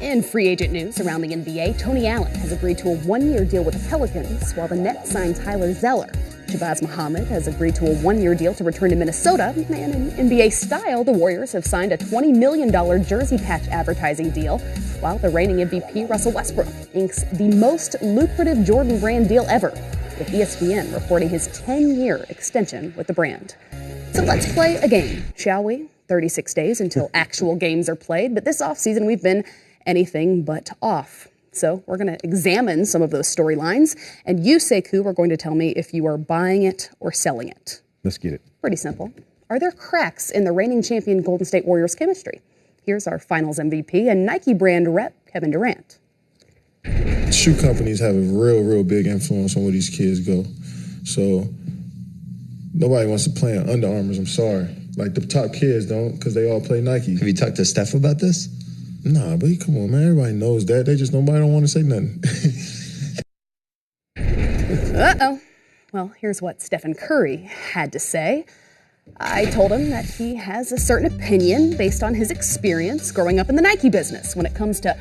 In free agent news around the NBA, Tony Allen has agreed to a one-year deal with the Pelicans, while the Nets signed Tyler Zeller. Shabazz Muhammad has agreed to a one-year deal to return to Minnesota, and in NBA style, the Warriors have signed a $20 million jersey patch advertising deal, while the reigning MVP Russell Westbrook inks the most lucrative Jordan brand deal ever, with ESPN reporting his 10-year extension with the brand. So let's play a game, shall we? 36 days until actual games are played, but this offseason we've been anything but off. So we're going to examine some of those storylines, and you, Sekou, are going to tell me if you are buying it or selling it. Let's get it. Pretty simple. Are there cracks in the reigning champion Golden State Warriors chemistry? Here's our finals MVP and Nike brand rep, Kevin Durant. Shoe companies have a real big influence on where these kids go. So nobody wants to play in Under Armours, I'm sorry. Like, the top kids don't, because they all play Nike. Have you talked to Steph about this? Nah, but come on, man. Everybody knows that. Nobody don't want to say nothing. Uh-oh. Well, here's what Stefan Curry had to say. I told him that he has a certain opinion based on his experience growing up in the Nike business when it comes to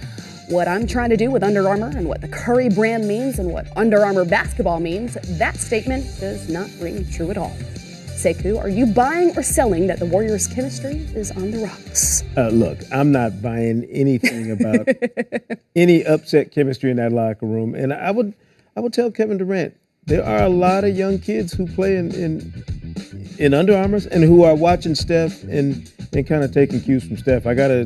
what I'm trying to do with Under Armour and what the Curry brand means and what Under Armour basketball means. That statement does not ring true at all. Sekou, are you buying or selling that the Warriors' chemistry is on the rocks? Look, I'm not buying anything about any upset chemistry in that locker room. And I would tell Kevin Durant, there are a lot of young kids who play in Under Armours and who are watching Steph and kind of taking cues from Steph. I got a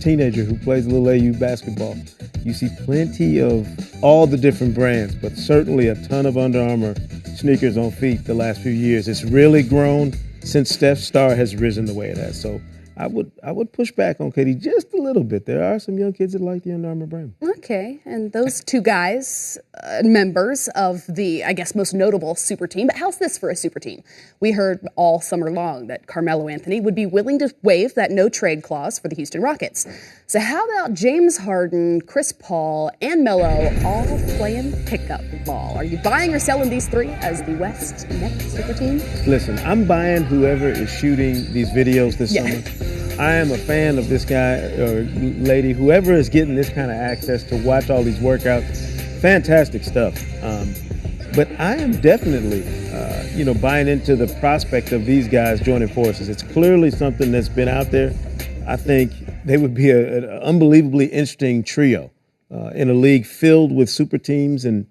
teenager who plays little AU basketball. You see plenty of all the different brands, but certainly a ton of Under Armour sneakers on feet the last few years. It's really grown since Steph's star has risen the way it has. So I would push back on KD just a little bit. There are some young kids that like the Under Armour brand. Okay, and those two guys, members of the, I guess, most notable super team. But how's this for a super team? We heard all summer long that Carmelo Anthony would be willing to waive that no-trade clause for the Houston Rockets. So how about James Harden, Chris Paul, and Melo all playing pickup ball? Are you buying or selling these three as the West next super team? Listen, I'm buying whoever is shooting these videos this summer. I am a fan of this guy or lady, whoever is getting this kind of access to watch all these workouts. Fantastic stuff. But I am definitely, buying into the prospect of these guys joining forces. It's clearly something that's been out there. I think they would be an unbelievably interesting trio in a league filled with super teams and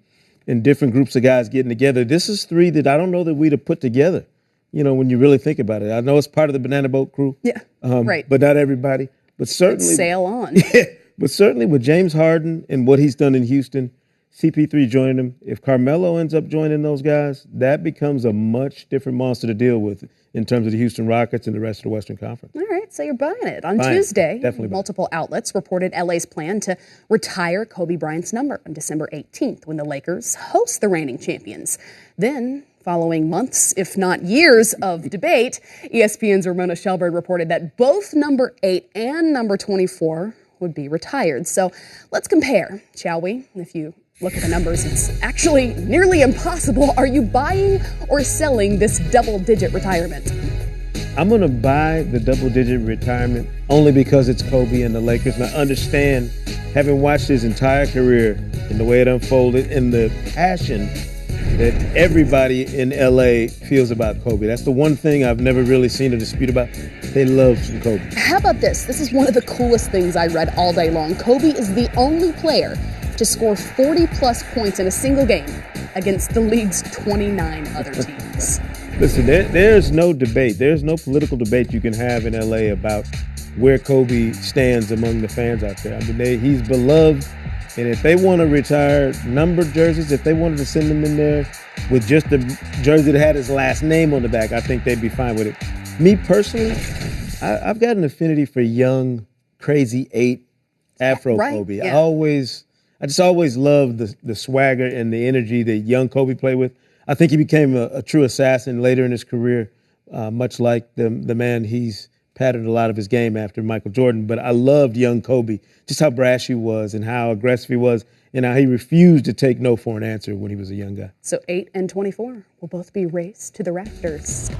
different groups of guys getting together. This is three that I don't know that we'd have put together. When you really think about it. I know it's part of the Banana Boat crew. Yeah, right. But not everybody. But certainly. Let's sail on. Yeah, but certainly with James Harden and what he's done in Houston, CP3 joining him, if Carmelo ends up joining those guys, that becomes a much different monster to deal with in terms of the Houston Rockets and the rest of the Western Conference. All right, so you're buying it. On Tuesday, definitely multiple outlets reported LA's plan to retire Kobe Bryant's number on December 18th when the Lakers host the reigning champions. Then, following months, if not years, of debate, ESPN's Ramona Shelburne reported that both number 8 and number 24 would be retired. So let's compare, shall we? If you look at the numbers, it's actually nearly impossible. Are you buying or selling this double-digit retirement? I'm going to buy the double-digit retirement only because it's Kobe and the Lakers. And I understand, having watched his entire career and the way it unfolded and the passion that everybody in LA feels about Kobe. That's the one thing I've never really seen a dispute about. They love some Kobe. How about this? This is one of the coolest things I read all day long. Kobe is the only player to score 40-plus points in a single game against the league's 29 other teams. Listen, there's no debate. There's no political debate you can have in LA about where Kobe stands among the fans out there. I mean, he's beloved. And if they want to retire numbered jerseys, if they wanted to send them in there with just the jersey that had his last name on the back, I think they'd be fine with it. Me personally, I've got an affinity for young, crazy 8 Afro Kobe. Yeah. I just always loved the swagger and the energy that young Kobe played with. I think he became a true assassin later in his career, much like the man he's patterned a lot of his game after Michael Jordan. But I loved young Kobe, just how brash he was and how aggressive he was and how he refused to take no for an answer when he was a young guy. So 8 and 24 will both be raised to the rafters.